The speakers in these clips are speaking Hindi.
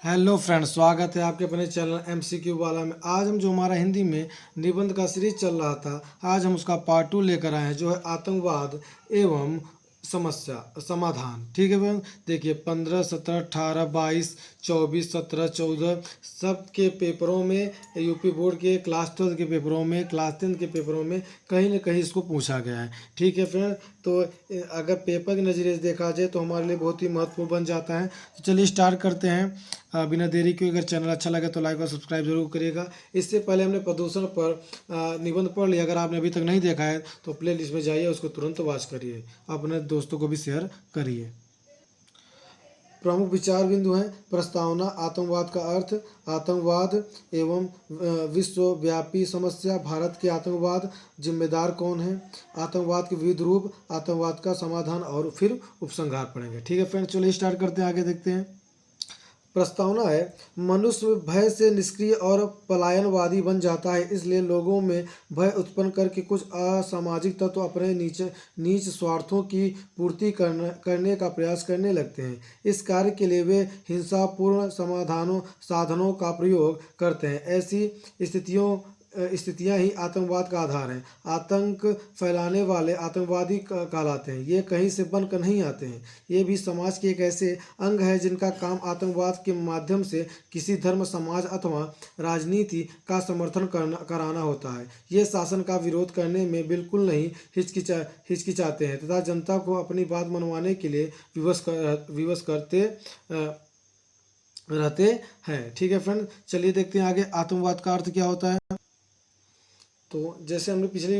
हेलो फ्रेंड्स, स्वागत है आपके अपने चैनल MCQ वाला में। आज हम जो हमारा हिंदी में निबंध का सीरीज चल रहा था, आज हम उसका पार्ट 2 लेकर आए हैं, जो है आतंकवाद एवं समस्या समाधान। ठीक है बहन, देखिए 15, 17, 18, 22, 24, 17, 14 सब के पेपरों में, यूपी बोर्ड के क्लास 12 के पेपरों में, क्लास 10 के पेपरों में कहीं न कहीं इसको पूछा गया है। ठीक है फ्रेंड, तो अगर पेपर के नज़रिए से देखा जाए तो हमारे लिए बहुत ही महत्वपूर्ण बन जाता है। तो चलिए स्टार्ट करते हैं बिना देरी के। अगर चैनल अच्छा लगे तो लाइक और सब्सक्राइब जरूर करिएगा। इससे पहले हमने प्रदूषण पर निबंध पढ़ लिया। अगर आपने अभी तक नहीं देखा है तो प्ले लिस्ट में जाइए, उसको तुरंत वॉच करिए, अपने दोस्तों को भी शेयर करिए। प्रमुख विचार बिंदु हैं। प्रस्तावना, आतंकवाद का अर्थ, आतंकवाद एवं विश्वव्यापी समस्या, भारत के आतंकवाद, जिम्मेदार कौन है, आतंकवाद के विविध रूप, आतंकवाद का समाधान और फिर उपसंहार पढ़ेंगे। ठीक है फ्रेंड्स, चलिए स्टार्ट करते हैं, आगे देखते हैं। प्रस्तावना है, मनुष्य भय से निष्क्रिय और पलायनवादी बन जाता है, इसलिए लोगों में भय उत्पन्न करके कुछ असामाजिक तत्व अपने नीच स्वार्थों की पूर्ति करने का प्रयास करने लगते हैं। इस कार्य के लिए वे हिंसापूर्ण साधनों का प्रयोग करते हैं। ऐसी स्थितियां ही आतंकवाद का आधार हैं। आतंक फैलाने वाले आतंकवादी कहलाते हैं। ये कहीं से बनकर नहीं आते हैं, ये भी समाज के एक ऐसे अंग है जिनका काम आतंकवाद के माध्यम से किसी धर्म, समाज अथवा राजनीति का समर्थन कराना होता है। ये शासन का विरोध करने में बिल्कुल नहीं हिचकिचाते हैं तथा जनता को अपनी बात मनवाने के लिए विवश करते रहते हैं। ठीक है फ्रेंड, चलिए देखते हैं आगे आतंकवाद का अर्थ क्या होता है। तो जैसे हमने पिछली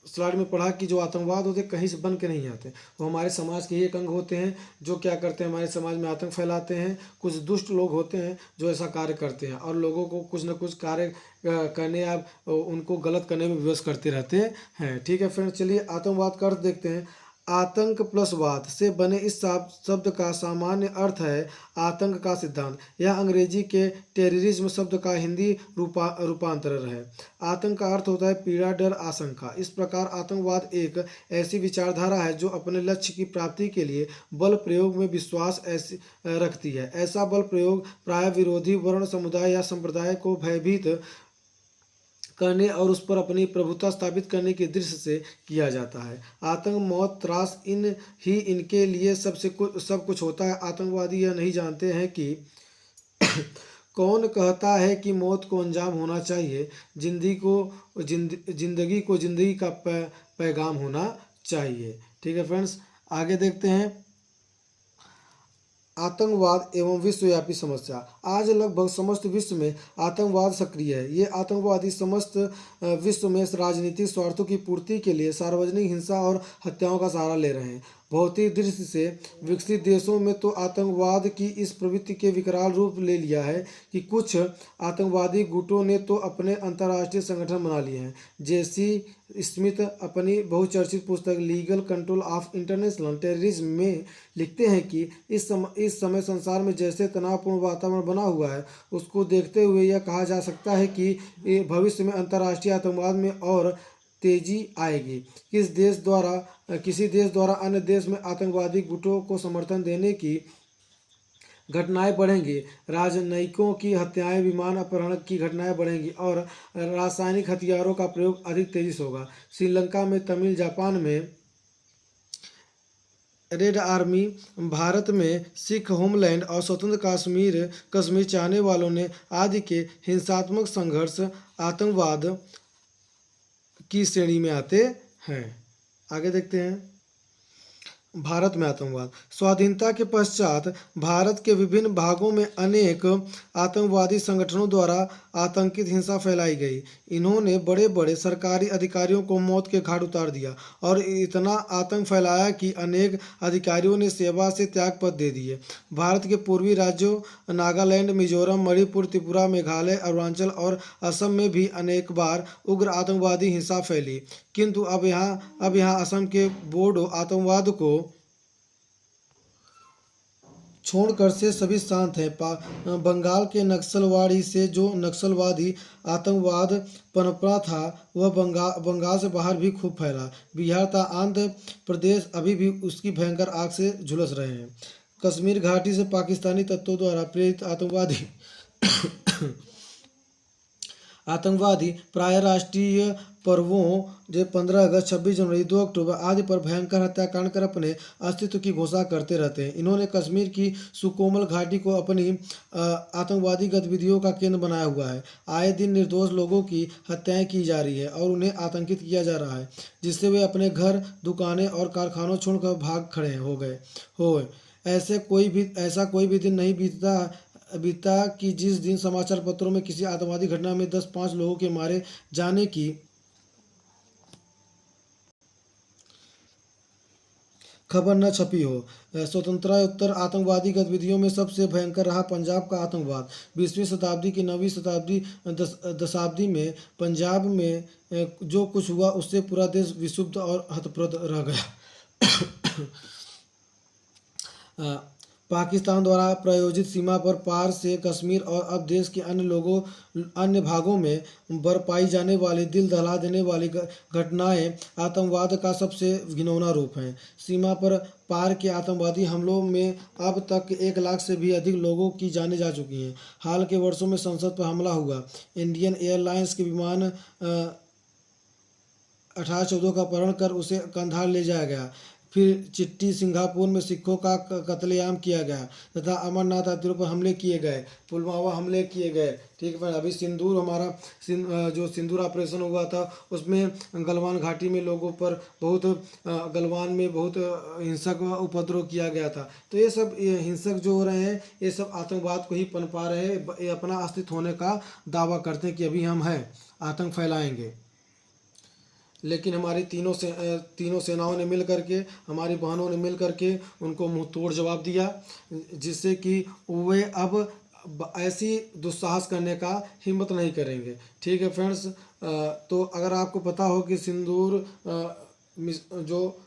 स्लाइड में पढ़ा कि जो आतंकवाद होते हैं कहीं से बन के नहीं आते, वो हमारे समाज के ही एक अंग होते हैं जो क्या करते हैं, हमारे समाज में आतंक फैलाते हैं। कुछ दुष्ट लोग होते हैं जो ऐसा कार्य करते हैं और लोगों को कुछ न कुछ कार्य करने या उनको गलत करने में विवश करते रहते हैं। ठीक है फ्रेंड्स, चलिए आतंकवाद का अर्थ देखते हैं। आतंक प्लस वाद से बने इस शब्द का सामान्य अर्थ है आतंक का सिद्धांत। यह अंग्रेजी के टेररिज्म शब्द का हिंदी रूपांतर है। आतंक का अर्थ होता है पीड़ा, डर, आशंका। इस प्रकार आतंकवाद एक ऐसी विचारधारा है जो अपने लक्ष्य की प्राप्ति के लिए बल प्रयोग में विश्वास रखती है। ऐसा बल प्रयोग प्राय विरोधी वर्ण, समुदाय या संप्रदाय को भयभीत करने और उस पर अपनी प्रभुता स्थापित करने की दृष्टि से किया जाता है। आतंक, मौत, त्रास इनके लिए सब कुछ होता है। आतंकवादी यह नहीं जानते हैं कि कौन कहता है कि मौत को अंजाम होना चाहिए, जिंदगी को जिंदगी का पैगाम होना चाहिए। ठीक है फ्रेंड्स, आगे देखते हैं। आतंकवाद एवं विश्वव्यापी समस्या। आज लगभग समस्त विश्व में आतंकवाद सक्रिय है। ये आतंकवादी समस्त विश्व में राजनीतिक स्वार्थों की पूर्ति के लिए सार्वजनिक हिंसा और हत्याओं का सहारा ले रहे हैं। भौतिक दृष्टि से विकसित देशों में तो आतंकवाद की इस प्रवृत्ति के विकराल रूप ले लिया है कि कुछ आतंकवादी गुटों ने तो अपने अंतर्राष्ट्रीय संगठन बना लिए हैं। जेसी स्मिथ अपनी बहुचर्चित पुस्तक legal control of international terrorism में लिखते हैं कि इस समय संसार में जैसे तनावपूर्ण वातावरण बना हुआ है, उसको देखते हुए यह कहा जा सकता है कि भविष्य में अंतर्राष्ट्रीय आतंकवाद में और तेजी आएगी। किसी देश द्वारा अन्य देश में आतंकवादी गुटों को समर्थन देने की घटनाएं बढ़ेंगी, राजनयिकों की हत्याएं, विमान अपहरण की घटनाएं बढ़ेंगी और रासायनिक हथियारों का प्रयोग अधिक तेजी से होगा। श्रीलंका में, तमिल, जापान में रेड आर्मी, भारत में सिख, होमलैंड और स्वतंत्र कश्मीर चाहने वालों ने आदि के हिंसात्मक संघर्ष आतंकवाद की श्रेणी में आते हैं। आगे देखते हैं। भारत में आतंकवाद। स्वाधीनता के पश्चात भारत के विभिन्न भागों में अनेक आतंकवादी संगठनों द्वारा आतंकित हिंसा फैलाई गई। इन्होंने बड़े बड़े सरकारी अधिकारियों को मौत के घाट उतार दिया और इतना आतंक फैलाया कि अनेक अधिकारियों ने सेवा से त्यागपत्र दे दिए। भारत के पूर्वी राज्यों नागालैंड, मिजोरम, मणिपुर, त्रिपुरा, मेघालय, अरुणाचल और असम में भी अनेक बार उग्र आतंकवादी हिंसा फैली, किंतु अब यहाँ असम के बोडो आतंकवाद को छोड़कर से सभी शांत हैं। बंगाल के नक्सलवाड़ी से जो नक्सलवादी आतंकवाद पनपा था वह बंगाल से बाहर भी खूब फैला। बिहार तथा आंध्र प्रदेश अभी भी उसकी भयंकर आग से झुलस रहे हैं। कश्मीर घाटी से पाकिस्तानी तत्वों द्वारा प्रेरित आतंकवादी प्राय राष्ट्रीय पर्वों जो 15 अगस्त, 26 जनवरी, 2 अक्टूबर आदि पर भयंकर हत्याकांड कर अपने अस्तित्व की घोषणा करते रहते हैं। इन्होंने कश्मीर की सुकोमल घाटी को अपनी आतंकवादी गतिविधियों का केंद्र बनाया हुआ है। आए दिन निर्दोष लोगों की हत्याएं की जा रही है और उन्हें आतंकित किया जा रहा है, जिससे वे अपने घर, दुकानें और कारखानों छोड़कर भाग खड़े हो गए। ऐसा कोई भी दिन नहीं बीता कि जिस दिन समाचार पत्रों में किसी आतंकवादी घटना में 10-5 लोगों के मारे जाने की खबर न छपी हो। स्वतंत्रता आतंकवादी गतिविधियों में सबसे भयंकर रहा पंजाब का आतंकवाद। 20वीं शताब्दी की 9वीं दशाब्दी में पंजाब में जो कुछ हुआ उससे पूरा देश विक्षुब्ध और हतप्रभ रह गया। पाकिस्तान द्वारा प्रायोजित सीमा पर पार से कश्मीर और अब देश के अन्य भागों में बरपाई जाने वाली दिल दहला देने वाली घटनाएं आतंकवाद का सबसे घिनौना रूप हैं। सीमा पर पार के आतंकवादी हमलों में अब तक 1 लाख से भी अधिक लोगों की जानें जा चुकी हैं। हाल के वर्षों में संसद पर हमला हुआ, इंडियन एयरलाइंस के विमान 1814 का अपहरण कर उसे कंधार ले जाया गया, फिर चिट्टी सिंगापुर में सिखों का कत्लेआम किया गया तथा अमरनाथ यात्रियों पर हमले किए गए, पुलवामा हमले किए गए। ठीक है, अभी जो सिंदूर ऑपरेशन हुआ था उसमें गलवान घाटी में लोगों पर गलवान में बहुत हिंसक उपद्रव किया गया था। तो ये सब हिंसक जो हो रहे हैं ये सब आतंकवाद को ही पनपा रहे हैं। ये अपना अस्तित्व होने का दावा करते हैं कि अभी हम हैं, आतंक फैलाएंगे। लेकिन हमारी तीनों सेनाओं ने मिल करके, हमारी बहनों ने मिल करके उनको मुंह तोड़ जवाब दिया, जिससे कि वे अब ऐसी दुस्साहस करने का हिम्मत नहीं करेंगे। ठीक है फ्रेंड्स, तो अगर आपको पता हो कि जो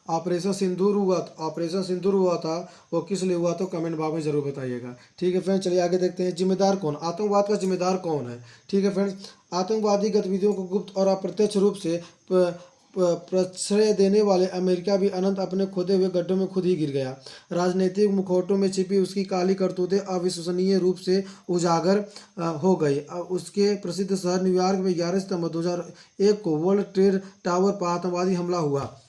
ऑपरेशन सिंदूर हुआ था वो किस लिए हुआ, तो कमेंट बॉक्स में जरूर बताइएगा। ठीक है फ्रेंड्स, चलिए आगे देखते हैं। जिम्मेदार कौन, आतंकवाद का जिम्मेदार कौन है। ठीक है फ्रेंड्स, आतंकवादी गतिविधियों को गुप्त और अप्रत्यक्ष रूप से प्रश्रय देने वाले अमेरिका भी अनंत अपने खोदे हुए गड्ढों में खुद ही गिर गया। राजनीतिक मुखौटों में छिपी उसकी काली करतूतें अविश्वसनीय रूप से उजागर हो गई। उसके प्रसिद्ध शहर न्यूयॉर्क में 11 सितंबर 2001 को वर्ल्ड ट्रेड टावर पर आतंकवादी हमला हुआ।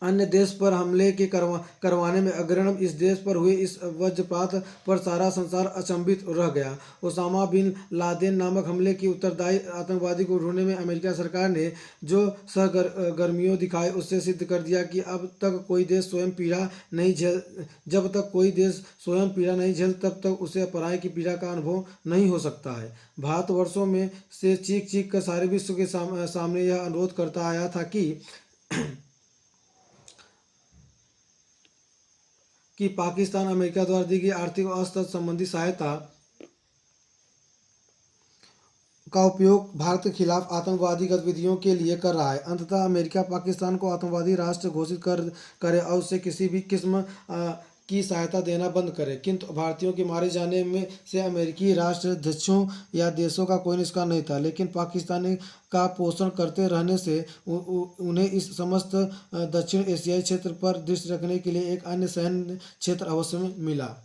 अन्य देश पर हमले के करवाने में अग्रणी इस देश पर हुए इस वज्रपात पर सारा संसार अचंभित रह गया। ओसामा बिन लादेन नामक हमले की उत्तरदायी आतंकवादी को ढूंढने में अमेरिका सरकार ने जो सरगर्मियों दिखाई उससे सिद्ध कर दिया कि जब तक कोई देश स्वयं पीड़ा नहीं झेल तब तक उसे पराई की पीड़ा का अनुभव नहीं हो सकता है। भारत वर्षों में से चीख कर सारे विश्व के सामने यह अनुरोध करता आया था कि पाकिस्तान अमेरिका द्वारा दी गई आर्थिक और अस्त्र संबंधी सहायता का उपयोग भारत के खिलाफ आतंकवादी गतिविधियों के लिए कर रहा है। अंततः अमेरिका पाकिस्तान को आतंकवादी राष्ट्र घोषित करे और उसे किसी भी किस्म की सहायता देना बंद करे। किंतु भारतीयों के मारे जाने में से अमेरिकी राष्ट्राध्यक्षों या देशों का कोई नुकसान नहीं था, लेकिन पाकिस्तानी का पोषण करते रहने से उन्हें इस समस्त दक्षिण एशियाई क्षेत्र पर दृष्टि रखने के लिए एक अन्य सैन्य क्षेत्र अवश्य में मिला।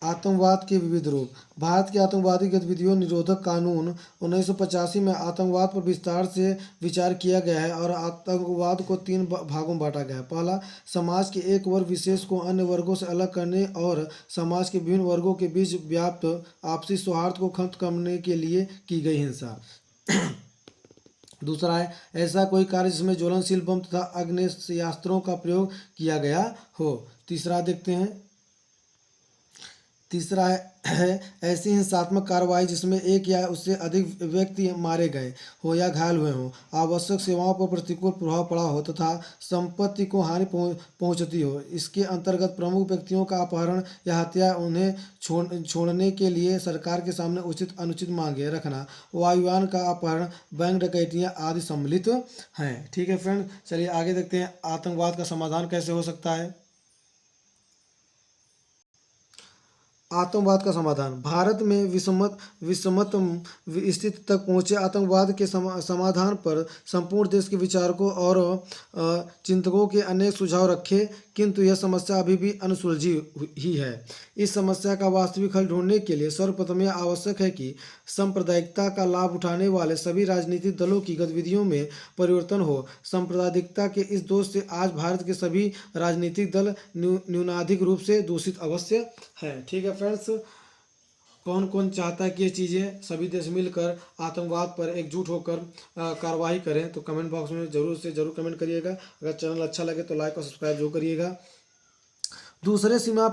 आतंकवाद के विविध रूप। भारत के आतंकवादी गतिविधियों निरोधक कानून 1985 में आतंकवाद पर विस्तार से विचार किया गया है और आतंकवाद को 3 भागों में बांटा गया है। पहला, समाज के एक वर्ग विशेष को अन्य वर्गों से अलग करने और समाज के विभिन्न वर्गों के बीच व्याप्त आपसी सौहार्द को खत्म करने के लिए की गई हिंसा। दूसरा है, ऐसा कोई कार्य जिसमें ज्वलनशील बम तथा आग्नेयास्त्रों का प्रयोग किया गया हो। तीसरा है ऐसी हिंसात्मक कार्रवाई जिसमें एक या उससे अधिक व्यक्ति मारे गए हो या घायल हुए हों, आवश्यक सेवाओं पर प्रतिकूल प्रभाव पड़ा हो तथा संपत्ति को हानि पहुंचती हो। इसके अंतर्गत प्रमुख व्यक्तियों का अपहरण या हत्या, उन्हें छोड़ने के लिए सरकार के सामने उचित अनुचित मांगे रखना, वायुयान का अपहरण, बैंक डकैतियाँ आदि सम्मिलित हैं। ठीक है फ्रेंड, चलिए आगे देखते हैं आतंकवाद का समाधान कैसे हो सकता है। आतंकवाद का समाधान। भारत में विषमत स्थिति तक पहुंचे आतंकवाद के समाधान पर संपूर्ण देश के विचारकों और चिंतकों के अनेक सुझाव रखे, किंतु यह समस्या अभी भी अनसुलझी ही है। इस समस्या का वास्तविक हल ढूंढने के लिए सर्वप्रथम यह आवश्यक है कि सांप्रदायिकता का लाभ उठाने वाले सभी राजनीतिक दलों की गतिविधियों में परिवर्तन हो। सांप्रदायिकता के इस दोष से आज भारत के सभी राजनीतिक दल न्यूनाधिक रूप से दूषित अवश्य है। ठीक है फ्रेंड्स, कौन कौन चाहता है कि ये चीज़ें सभी देश मिलकर आतंकवाद पर एकजुट होकर कार्रवाई करें, तो कमेंट बॉक्स में जरूर से जरूर कमेंट करिएगा। अगर चैनल अच्छा लगे तो लाइक और सब्सक्राइब जरूर करिएगा। दूसरे सीमा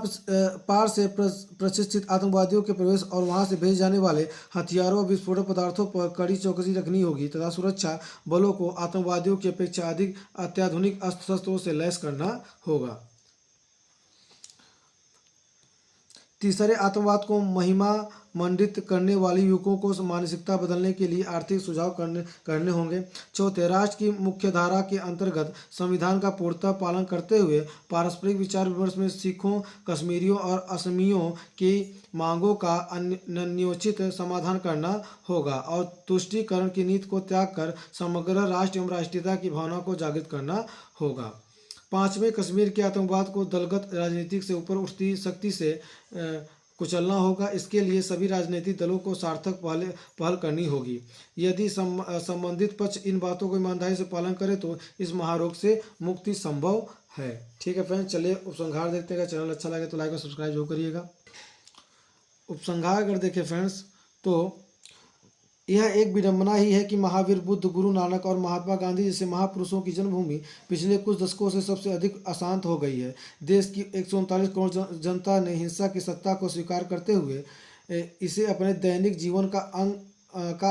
पार से प्रशिक्षित आतंकवादियों के प्रवेश और वहां से भेजे जाने वाले हथियारों और विस्फोटक पदार्थों पर कड़ी चौकसी रखनी होगी तथा सुरक्षा बलों को आतंकवादियों की अपेक्षा अधिक अत्याधुनिक अस्त्र शस्त्रों से लैस करना होगा। तीसरे, आतंकवाद को महिमा मंडित करने वाली युवकों को मानसिकता बदलने के लिए आर्थिक सुझाव करने होंगे। चौथे, राष्ट्र की मुख्यधारा के अंतर्गत संविधान का पूर्णतः पालन करते हुए पारस्परिक विचार विमर्श में सिखों, कश्मीरियों और असमियों की मांगों का न्यायोचित समाधान करना होगा और तुष्टीकरण की नीति को त्याग कर समग्र राष्ट्र एवं राष्ट्रीयता की भावना को जागृत करना होगा। पांचवें, कश्मीर के आतंकवाद को दलगत राजनीति से ऊपर उठती शक्ति से कुचलना होगा। इसके लिए सभी राजनीतिक दलों को सार्थक पहल करनी होगी। यदि संबंधित पक्ष इन बातों को ईमानदारी से पालन करे तो इस महारोग से मुक्ति संभव है। ठीक है फ्रेंड्स, चलिए उपसंहार देखते हैं। चैनल अच्छा लगे तो लाइक और सब्सक्राइब जरूर करिएगा। उपसंहार अगर देखें फ्रेंड्स, तो यह एक विडंबना ही है कि महावीर बुद्ध, गुरु नानक और महात्मा गांधी जैसे महापुरुषों की जन्मभूमि पिछले कुछ दशकों से सबसे अधिक अशांत हो गई है। देश की 139 करोड़ जनता ने हिंसा की सत्ता को स्वीकार करते हुए इसे अपने दैनिक जीवन का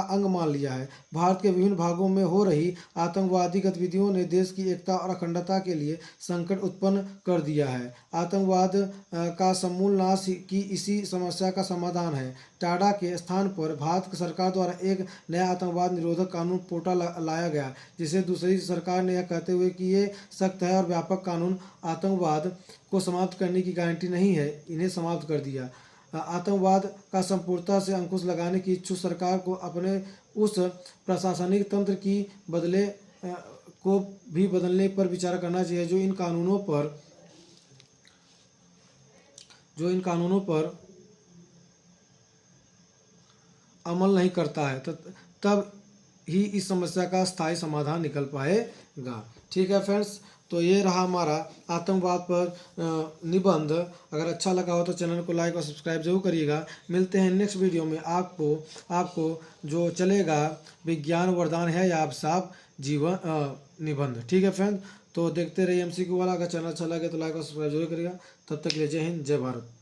अंग मान लिया है। भारत के विभिन्न भागों में हो रही आतंकवादी गतिविधियों ने देश की एकता और अखंडता के लिए संकट उत्पन्न कर दिया है। आतंकवाद का समूल नाश की इसी समस्या का समाधान है। टाडा के स्थान पर भारत सरकार द्वारा एक नया आतंकवाद निरोधक कानून पोटा लाया गया, जिसे दूसरी सरकार ने यह कहते हुए कि ये सख्त है और व्यापक कानून आतंकवाद को समाप्त करने की गारंटी नहीं है, इन्हें समाप्त कर दिया। आतंकवाद का संपूर्णता से अंकुश लगाने की इच्छुक सरकार को अपने उस प्रशासनिक तंत्र की बदलने पर विचार करना चाहिए जो इन कानूनों पर अमल नहीं करता है, तब ही इस समस्या का स्थायी समाधान निकल पाएगा। ठीक है फ्रेंड्स, तो ये रहा हमारा आतंकवाद पर निबंध। अगर अच्छा लगा हो तो चैनल को लाइक और सब्सक्राइब जरूर करिएगा। मिलते हैं नेक्स्ट वीडियो में। आपको जो चलेगा विज्ञान वरदान है या अभिशाप जीवन निबंध। ठीक है फ्रेंड, तो देखते रहिए MCQ वाला। अगर चैनल अच्छा लगे तो लाइक और सब्सक्राइब जरूर करिएगा। तब तक के लिए जय हिंद, जय भारत।